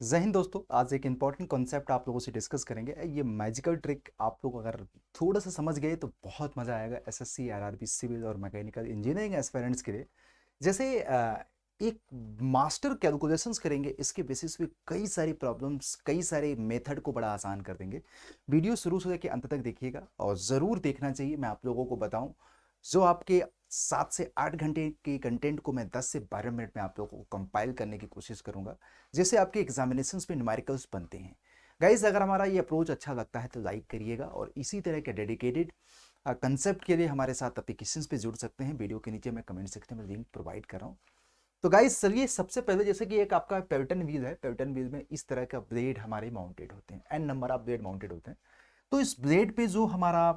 जय हिंद दोस्तों। आज एक इंपॉर्टेंट कॉन्सेप्ट आप लोगों से डिस्कस करेंगे। ये मैजिकल ट्रिक आप लोग अगर थोड़ा सा समझ गए तो बहुत मज़ा आएगा एसएससी, आरआरबी, सिविल और मैकेनिकल इंजीनियरिंग एस्पिरेंट्स के लिए। जैसे एक मास्टर कैलकुलेशंस करेंगे, इसके बेसिस पे कई सारी प्रॉब्लम्स, कई सारे मेथड को बड़ा आसान कर देंगे। वीडियो शुरू से लेकर अंत तक देखिएगा और ज़रूर देखना चाहिए। मैं आप लोगों को बताऊं, जो आपके 7 से 8 घंटे के कंटेंट को मैं 10 से 12 मिनट में आप लोगों को कंपाइल करने की कोशिश करूंगा, जैसे आपके एग्जामिनेशंस में न्यूमेरिकल्स बनते हैं। गाइज, अगर हमारा ये अप्रोच अच्छा लगता है तो लाइक करिएगा और इसी तरह के डेडिकेटेड कंसेप्ट के लिए हमारे साथ एप्लीकेशंस पे जुड़ सकते हैं। वीडियो के नीचे मैं कमेंट सेक्शन में लिंक प्रोवाइड कर रहा हूँ। तो गाइज चलिए, सबसे पहले जैसे कि एक आपका पेल्टन व्हील है। पेल्टन व्हील में इस तरह का ब्लेड हमारे माउंटेड होते हैं, an number of blade mounted होते हैं। तो इस ब्लेड पे जो हमारा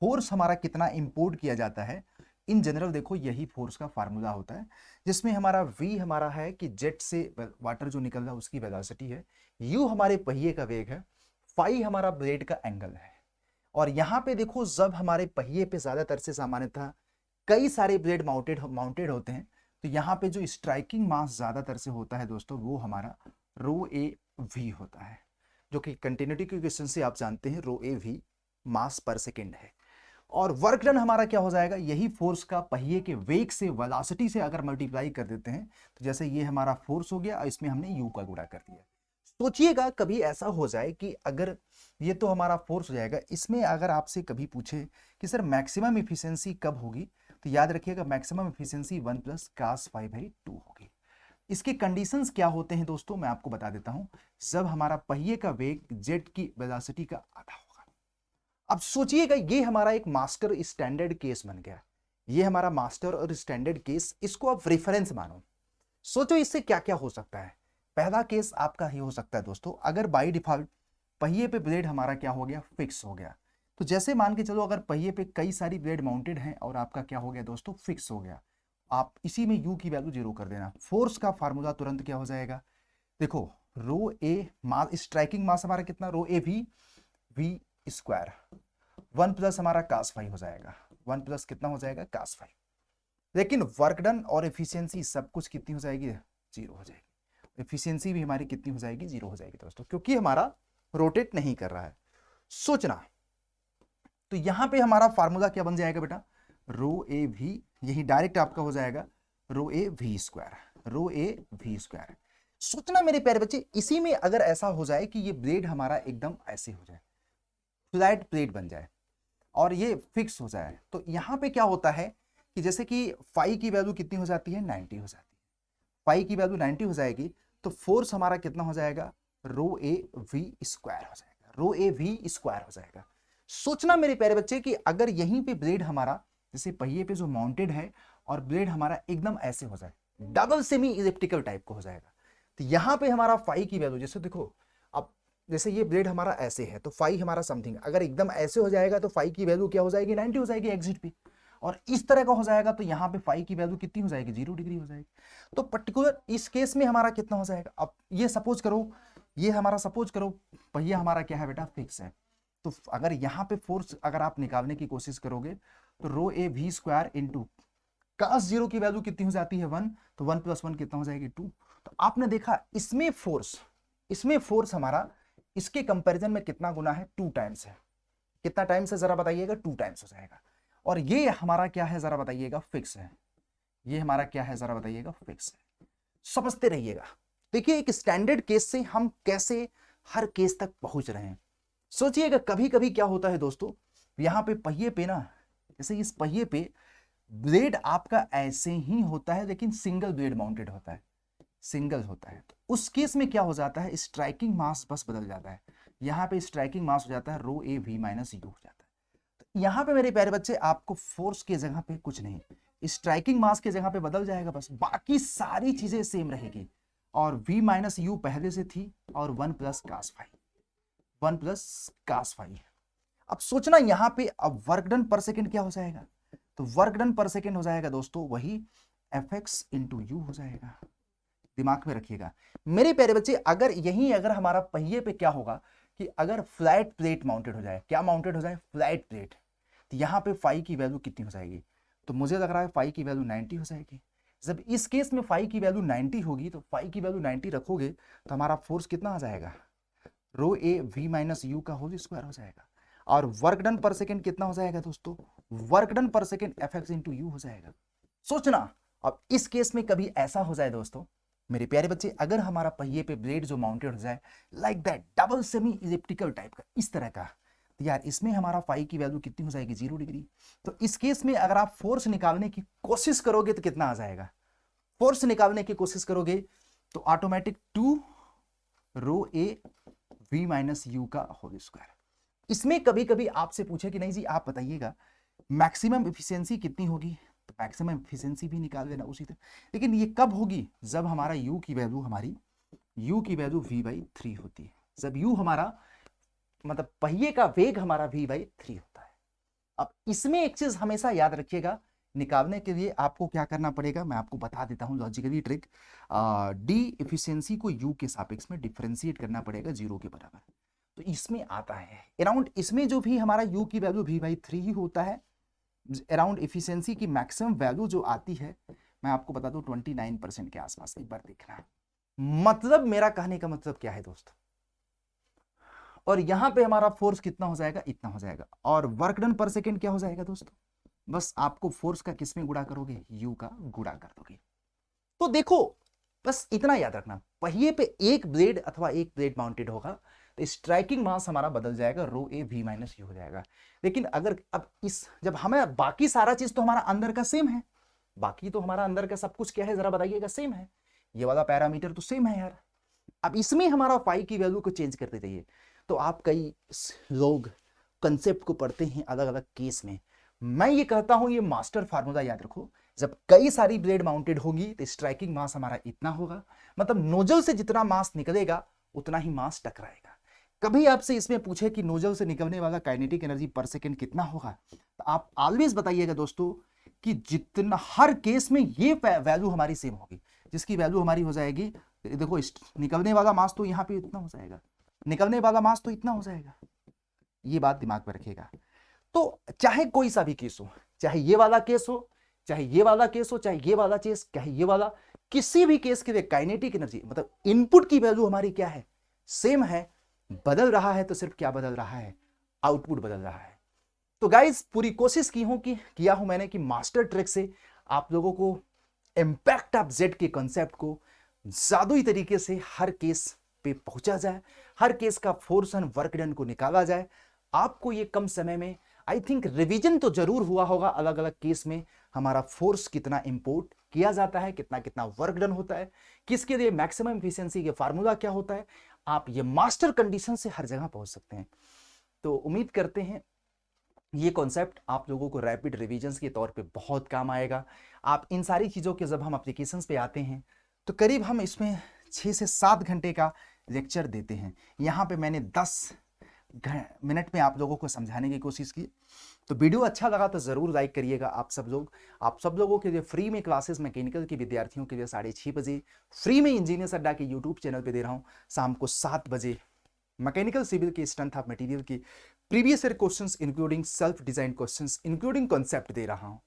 फोर्स हमारा कितना इंपोर्ट किया जाता है, इन जनरल देखो यही फोर्स का फार्मूला होता है, जिसमें हमारा v हमारा है कि जेट से वाटर जो निकल रहा है उसकी वेलोसिटी है, u हमारे पहिए का वेग है, फाई हमारा ब्लेड का एंगल है। और यहाँ पे देखो, जब हमारे पहिए पे ज्यादातर से सामान्यतः कई सारे ब्लेड माउंटेड माउंटेड होते हैं, तो यहाँ पे जो स्ट्राइकिंग मास ज्यादातर से होता है दोस्तों, वो हमारा रो ए वी होता है, जो कि कंटिन्यूटी के क्वेश्चन से आप जानते हैं रो ए वी मास पर सेकेंड है। और वर्क डन हमारा क्या हो जाएगा, यही फोर्स का पहिए के वेग से, वेलोसिटी से अगर मल्टीप्लाई कर देते हैं, तो जैसे ये हमारा फोर्स हो गया और इसमें हमने यू का गुणा कर दिया। सोचिएगा कभी ऐसा हो जाए कि अगर ये तो हमारा फोर्स हो जाएगा, इसमें अगर आपसे कभी पूछे कि सर मैक्सिमम इफिशियंसी कब होगी, तो याद रखिएगा मैक्सिमम इफिशियंसी 1+cos π/2 होगी। इसके कंडीशंस क्या होते हैं दोस्तों, मैं आपको बता देता हूं। जब हमारा पहिए का वेग जेट की वेलोसिटी का आधा होगा। अब सोचिएगा, ये हमारा एक मास्टर स्टैंडर्ड केस बन गया। ये हमारा मास्टर और स्टैंडर्ड केस, इसको आप रेफरेंस मानो। सोचो इससे क्या क्या हो सकता है। पहला केस आपका ही हो सकता है दोस्तों, अगर बाई डिफॉल्ट पहिए पे ब्लेड हमारा क्या हो गया, फिक्स हो गया। तो जैसे मान के चलो, अगर पहिए पे कई सारी ब्लेड माउंटेड हैं और आपका क्या हो गया दोस्तों, फिक्स हो गया, आप इसी में यू की वैल्यू 0 कर देना। फोर्स का फार्मूला तुरंत क्या हो जाएगा, देखो, रो ए मास, स्ट्राइकिंग मास हमारा कितना, रो ए वी वी स्क्वायर, 1+ हमारा cos5 हो जाएगा। 1+ कितना हो जाएगा, cos5। लेकिन वर्क डन और एफिशिएंसी सब कुछ कितनी हो जाएगी, 0 हो जाएगी। एफिशिएंसी भी हमारी कितनी हो जाएगी, 0 हो जाएगी दोस्तों, क्योंकि हमारा रोटेट नहीं कर रहा है। सोचना, तो यहां पे हमारा फार्मूला क्या बन जाएगा बेटा, रो ए भी, यही डायरेक्ट आपका हो जाएगा रो ए वी स्क्वायर, रो ए वी स्क्वायर। सोचना मेरे प्यारे बच्चे, इसी में अगर ऐसा हो जाए कि ये ब्लेड हमारा एकदम ऐसे हो जाए, फ्लैट प्लेट बन जाए और ये फिक्स हो जाए, तो यहाँ पे क्या होता है कि जैसे कि फाई की वैल्यू कितनी हो जाती है, 90 हो जाती है। फाई की वैल्यू 90 हो जाएगी, तो फोर्स हमारा कितना हो जाएगा, रो ए वी स्क्वायर हो जाएगा, रो ए वी स्क्वायर हो जाएगा। सोचना मेरे प्यारे बच्चे कि अगर यहीं पे ब्लेड हमारा जैसे पहिए पे जो माउंटेड है और ब्लेड हमारा एकदम ऐसे हो जाए, डबल सेमी इलिप्टिकल टाइप का हो जाएगा, तो यहां पे हमारा फाई की वैल्यू, जैसे देखो, अब जैसे ये ब्लेड हमारा ऐसे है तो फाई हमारा समथिंग, अगर एकदम ऐसे हो जाएगा तो फाई की वैल्यू क्या हो जाएगी, 90 हो जाएगी एग्जिट पे। और इस तरह का हो जाएगा तो यहाँ पे फाई की वैल्यू कितनी हो जाएगी, 0 डिग्री हो जाएगी। तो पर्टिकुलर इस केस में हमारा कितना हो जाएगा, अब ये सपोज करो, ये हमारा सपोज करो पहिया हमारा क्या है बेटा, फिक्स है। तो अगर यहाँ पे फोर्स अगर आप निकालने की कोशिश करोगे, तो रो ए वी स्क्वायर इंटू cos 0 की वैल्यू कितनी हो जाती है, 1, तो 1+1 कितना हो जाएगी, 2। तो आपने देखा इसमें फोर्स हमारा इसके कंपैरिजन में कितना गुना है, 2 टाइम्स है। कितना टाइम्स है जरा बताइएगा, 2 टाइम्स हो जाएगा। और ये हमारा क्या है जरा बताइएगा, फिक्स है। ये हमारा क्या है जरा बताइएगा, फिक्स है। समझते रहिएगा। देखिए, एक स्टैंडर्ड केस से हम कैसे हर केस तक पहुंच रहे हैं। सोचिएगा, कभी कभी क्या होता है दोस्तों, यहां पे पहिए पे ना, जैसे इस पहिए पे ब्लेड आपका ऐसे ही होता है, लेकिन सिंगल ब्लेड माउंटेड होता है, सिंगल होता है। तो उस केस में क्या हो जाता है, स्ट्राइकिंग मास बस बदल जाता है। यहाँ पे स्ट्राइकिंग मास हो जाता है रो ए वी माइनस यू हो जाता है। तो यहाँ पे मेरे प्यारे बच्चे, आपको फोर्स की जगह पे कुछ नहीं, स्ट्राइकिंग मास की जगह पे बदल जाएगा बस, बाकी सारी चीजें सेम रहेगी। और v माइनस यू पहले से थी, और 1+cos5, 1+cos5। अब सोचना यहाँ पे, अब वर्क डन पर सेकेंड क्या हो जाएगा, तो वर्क डन पर सेकेंड हो जाएगा दोस्तों वही Fx इंटू यू हो जाएगा। दिमाग में रखिएगा मेरे प्यारे बच्चे, अगर यही अगर हमारा पहिए पे क्या होगा कि अगर फ्लैट प्लेट माउंटेड हो जाए, क्या माउंटेड हो जाए, फ्लैट प्लेट, तो यहाँ पे फाई की वैल्यू कितनी हो जाएगी, तो मुझे लग रहा है फाई की वैल्यू 90 हो जाएगी। जब इस केस में फाई की वैल्यू 90 होगी तो फाई की वैल्यू 90 रखोगे तो हमारा फोर्स कितना आ जाएगा, रो ए वी माइनस यू का होल स्क्वायर हो जाएगा। और वर्क डन पर सेकेंड कितना हो जाएगा दोस्तों, वर्क डन पर second F x into you हो जाएगा। सोचना अब इस केस में कभी ऐसा हो जाए दोस्तों मेरे प्यारे बच्चे, अगर हमारा पहिए पे ब्लेड जो माउंटेड हो जाए like that double semi elliptical type का इस तरह का, तो यार इसमें हमारा फाई की वैल्यू कितनी हो जाएगी, 0 डिग्री। तो इस केस में अगर आप फोर्स निकालने की कोशिश करोगे तो कितना आ जाएगा, फोर्स निकालने की कोशिश करोगे तो ऑटोमेटिक 2 रो ए वी माइनस यू का होल स्क्वायर। इसमें कभी कभी आपसे पूछे कि नहीं जी आप बताइएगा मैक्सिमम एफिशिएंसी कितनी होगी, तो मैक्सिमम एफिशिएंसी भी निकाल देना उसी तरह। लेकिन ये कब होगी, जब हमारा u की वैल्यू v/3 होती है, जब u हमारा मतलब पहिए का वेग हमारा v/3 होता है। अब इसमें एक चीज हमेशा याद रखिएगा, निकालने के लिए आपको क्या करना पड़ेगा मैं आपको बता देता हूं लॉजिकली ट्रिक। डी एफिशिएंसी को u के सापेक्ष में डिफरेंशिएट करना पड़ेगा 0 के बराबर। तो इसमें आता है अराउंड, इसमें जो भी हमारा u की वैल्यू v/3 ही होता है, अराउंड एफिशिएंसी की मैक्सिमम वैल्यू जो आती है मैं आपको बता दूं 29% के आसपास। एक बार देखना, मतलब मेरा कहने का मतलब क्या है दोस्त, और यहां पे हमारा फोर्स कितना हो जाएगा, इतना हो जाएगा। और वर्क डन पर सेकेंड क्या हो जाएगा दोस्तों, बस आपको फोर्स का किस में गुणा करोगे, u का गुणा कर दोगे। तो देखो बस इतना याद रखना, पहिए पे एक ब्लेड अथवा एक ब्लेड माउंटेड होगा तो स्ट्राइकिंग मास हमारा बदल जाएगा, rho A v minus you हो जाएगा। लेकिन अगर अब इस जब हमें बाकी सारा चीज तो हमारा अंदर का सेम है, बाकी तो हमारा अंदर का सब कुछ क्या है जरा बताइएगा, सेम है, ये वाला पैरामीटर तो सेम है यार। अब इसमें हमारा फाई की वैल्यू को चेंज करते जाइए। तो आप कई लोग कंसेप्ट को पढ़ते हैं अलग अलग केस में, मैं ये कहता हूं ये मास्टर फार्मूला याद रखो, जब कई सारी ब्लेड माउंटेड होगी तो स्ट्राइकिंग मास हमारा इतना होगा, मतलब नोजल से जितना मास निकलेगा उतना ही मास टकराएगा। कभी आपसे इसमें पूछे कि नोजल से निकलने वाला काइनेटिक एनर्जी पर सेकंड कितना होगा, तो आप ऑलवेज बताइएगा दोस्तों कि जितना हर केस में ये वैल्यू हमारी सेम होगी, जिसकी वैल्यू हमारी हो जाएगी, देखो निकलने वाला मास तो यहाँ पे इतना हो जाएगा, निकलने वाला मास तो इतना हो जाएगा, ये बात दिमाग में रखिएगा। तो चाहे कोई सा भी केस हो, चाहे ये वाला केस हो, चाहे ये वाला केस हो, चाहे ये वाला केस, चाहे ये वाला, किसी भी केस के लिए काइनेटिक एनर्जी मतलब इनपुट की वैल्यू हमारी क्या है, सेम है। बदल रहा है तो सिर्फ क्या बदल रहा है, आउटपुट बदल रहा है। तो गाइस पूरी कोशिश की हूं कि किया हूं मैंने कि मास्टर ट्रिक से आप लोगों को इंपैक्ट ऑफ जेड के कॉन्सेप्ट को जादुई तरीके से हर केस पे पहुंचा जाए, हर केस का फोर्स एंड वर्क डन को निकाला जाए। आपको ये कम समय में आई थिंक रिवीजन तो जरूर हुआ होगा, अलग अलग केस में हमारा फोर्स कितना इंपोर्ट किया जाता है, कितना कितना वर्क डन होता है, किसके लिए मैक्सिमम एफिशिएंसी के फार्मूला क्या होता है, आप ये मास्टर कंडीशन से हर जगह पहुंच सकते हैं। तो उम्मीद करते हैं ये कॉन्सेप्ट आप लोगों को रैपिड रिवीजन्स के तौर पे बहुत काम आएगा। आप इन सारी चीज़ों के जब हम एप्लीकेशंस पे आते हैं तो करीब हम इसमें 6 से 7 घंटे का लेक्चर देते हैं। यहाँ पे मैंने 10 मिनट में आप लोगों को समझाने की कोशिश की। तो वीडियो अच्छा लगा तो ज़रूर लाइक करिएगा आप सब लोग। आप सब लोगों के लिए फ्री में क्लासेस मैकेनिकल के विद्यार्थियों के लिए 6:30 बजे फ्री में इंजीनियर्स अड्डा के यूट्यूब चैनल पे दे रहा हूँ। शाम को 7 बजे मैकेनिकल सिविल के स्ट्रेंथ ऑफ मटेरियल की previous year questions including self design questions including concept दे रहा हूँ।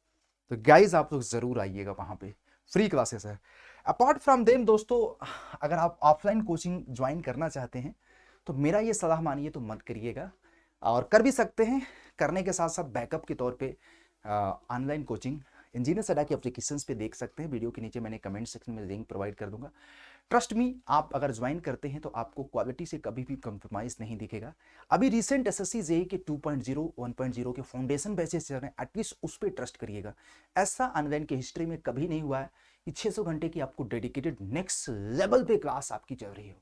तो गाइज आप लोग ज़रूर आइएगा, वहाँ पे फ्री क्लासेस है। अपार्ट फ्रॉम देम दोस्तों, अगर आप ऑफलाइन कोचिंग ज्वाइन करना चाहते हैं तो मेरा ये सलाह मानिए तो मत करिएगा, और कर भी सकते हैं। करने के साथ साथ बैकअप के तौर पे ऑनलाइन कोचिंग इंजीनियर्स अड्डा के एप्लीकेशंस पे देख सकते हैं। वीडियो के नीचे मैंने कमेंट सेक्शन में लिंक प्रोवाइड कर दूंगा। ट्रस्ट मी, आप अगर ज्वाइन करते हैं तो आपको क्वालिटी से कभी भी कॉम्प्रोमाइज़ नहीं दिखेगा। अभी रिसेंट एसएससी जेईई के 2.0 1.0 के फाउंडेशन बैचेस चल रहे हैं, एटलीस्ट उस पर ट्रस्ट करिएगा। ऐसा ऑनलाइन की हिस्ट्री में कभी नहीं हुआ है कि 600 घंटे की आपको डेडिकेटेड नेक्स्ट लेवल पे क्लास आपकी चल रही हो।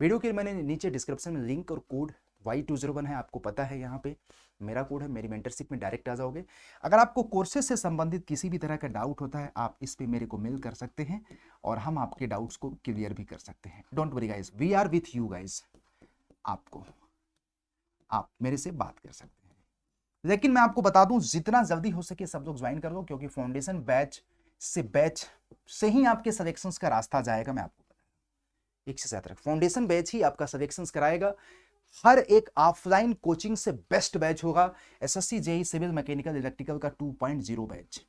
वीडियो के मैंने नीचे डिस्क्रिप्शन में लिंक और कोड Y201 है, आपको पता है, यहाँ पे मेरा कोड है। मेरी मेंटरशिप में डायरेक्ट आ जाओगे। अगर आपको कोर्सेज से संबंधित किसी भी तरह का डाउट होता है, आप इस पे मेरे को मेल कर सकते हैं और हम आपके डाउट्स को क्लियर भी कर सकते हैं। Don't worry guys, we are with you guys. आप मेरे से बात कर सकते हैं। लेकिन मैं आपको बता दूं, जितना जल्दी हो सके सब लोग ज्वाइन कर लो, क्योंकि फाउंडेशन बैच से ही आपके सिलेक्शंस का रास्ता जाएगा। मैं आपको एक से ज्यादा फाउंडेशन बैच ही आपका सिलेक्शंस कराएगा। हर एक ऑफलाइन कोचिंग से बेस्ट बैच होगा SSC JEE civil mechanical electrical का 2.0 बैच।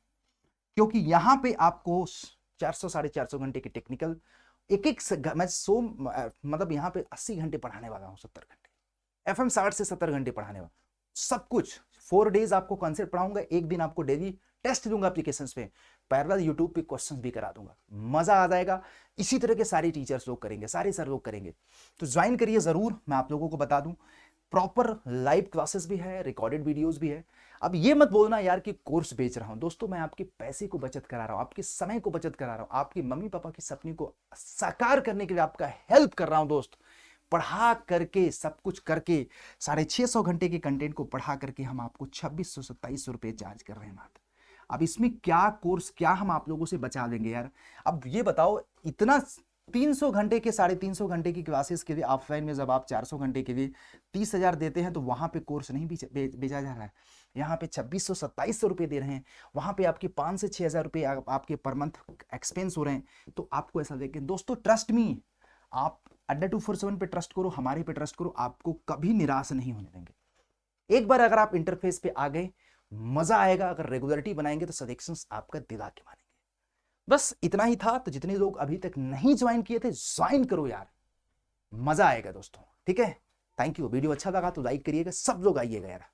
क्योंकि यहां पे आपको 400 450 घंटे के टेक्निकल, मैं 100 मतलब यहां पे 80 घंटे पढ़ाने वाला हूं, 70 घंटे FM 60 से 70 घंटे पढ़ाने वाला, सब कुछ 4 डेज आपको कॉन्सेप्ट पढ़ाऊंगा, एक दिन आपको डेली टेस्ट दूंगा एप्लीकेशंस पे, पैरेलल यूट्यूब पे क्वेश्चंस भी करा दूंगा, मजा आ जाएगा। इसी तरह के सारे टीचर्स लोग करेंगे, सारे सर लोग करेंगे, तो ज्वाइन करिए जरूर। मैं आप लोगों को बता दूं प्रॉपर लाइव क्लासेस भी है, रिकॉर्डेड वीडियोस भी है। अब ये मत बोलना यार कि कोर्स बेच रहा हूं, दोस्तों मैं आपके पैसे को बचत करा रहा हूं, आपके समय को बचत करा रहा हूं, आपके मम्मी पापा के सपने को साकार करने के लिए आपका हेल्प कर रहा हूं दोस्त। पढ़ा करके सब कुछ करके 650 घंटे के कंटेंट को पढ़ा करके हम आपको 2600-2700 रुपए चार्ज कर रहे हैं मात्र। अब इसमें क्या कोर्स, क्या हम आप लोगों से बचा देंगे यार। अब ये बताओ, इतना 300 घंटे के 350 घंटे की क्लासेस के लिए ऑफलाइन में जब आप 400 घंटे के लिए 30,000 देते हैं, तो वहां पे कोर्स नहीं बेचा जा रहा है, यहाँ पे 2600-2700 रुपए दे रहे हैं, वहां पे आपके 5 से 6,000 रुपए आपके पर मंथ एक्सपेंस हो रहे हैं। तो आपको ऐसा देखें दोस्तों, ट्रस्ट मी, आप अड्डा 247 पे ट्रस्ट करो, हमारे पे ट्रस्ट करो, आपको कभी निराश नहीं होने देंगे। एक बार अगर आप इंटरफेस पे आ गए, मजा आएगा। अगर रेगुलरिटी बनाएंगे तो सजेशंस आपका दिला के मानेंगे। बस इतना ही था। तो जितने लोग अभी तक नहीं ज्वाइन किए थे, ज्वाइन करो यार, मजा आएगा दोस्तों, ठीक है। Thank you. वीडियो अच्छा लगा तो लाइक करिएगा, सब लोग आइएगा यार।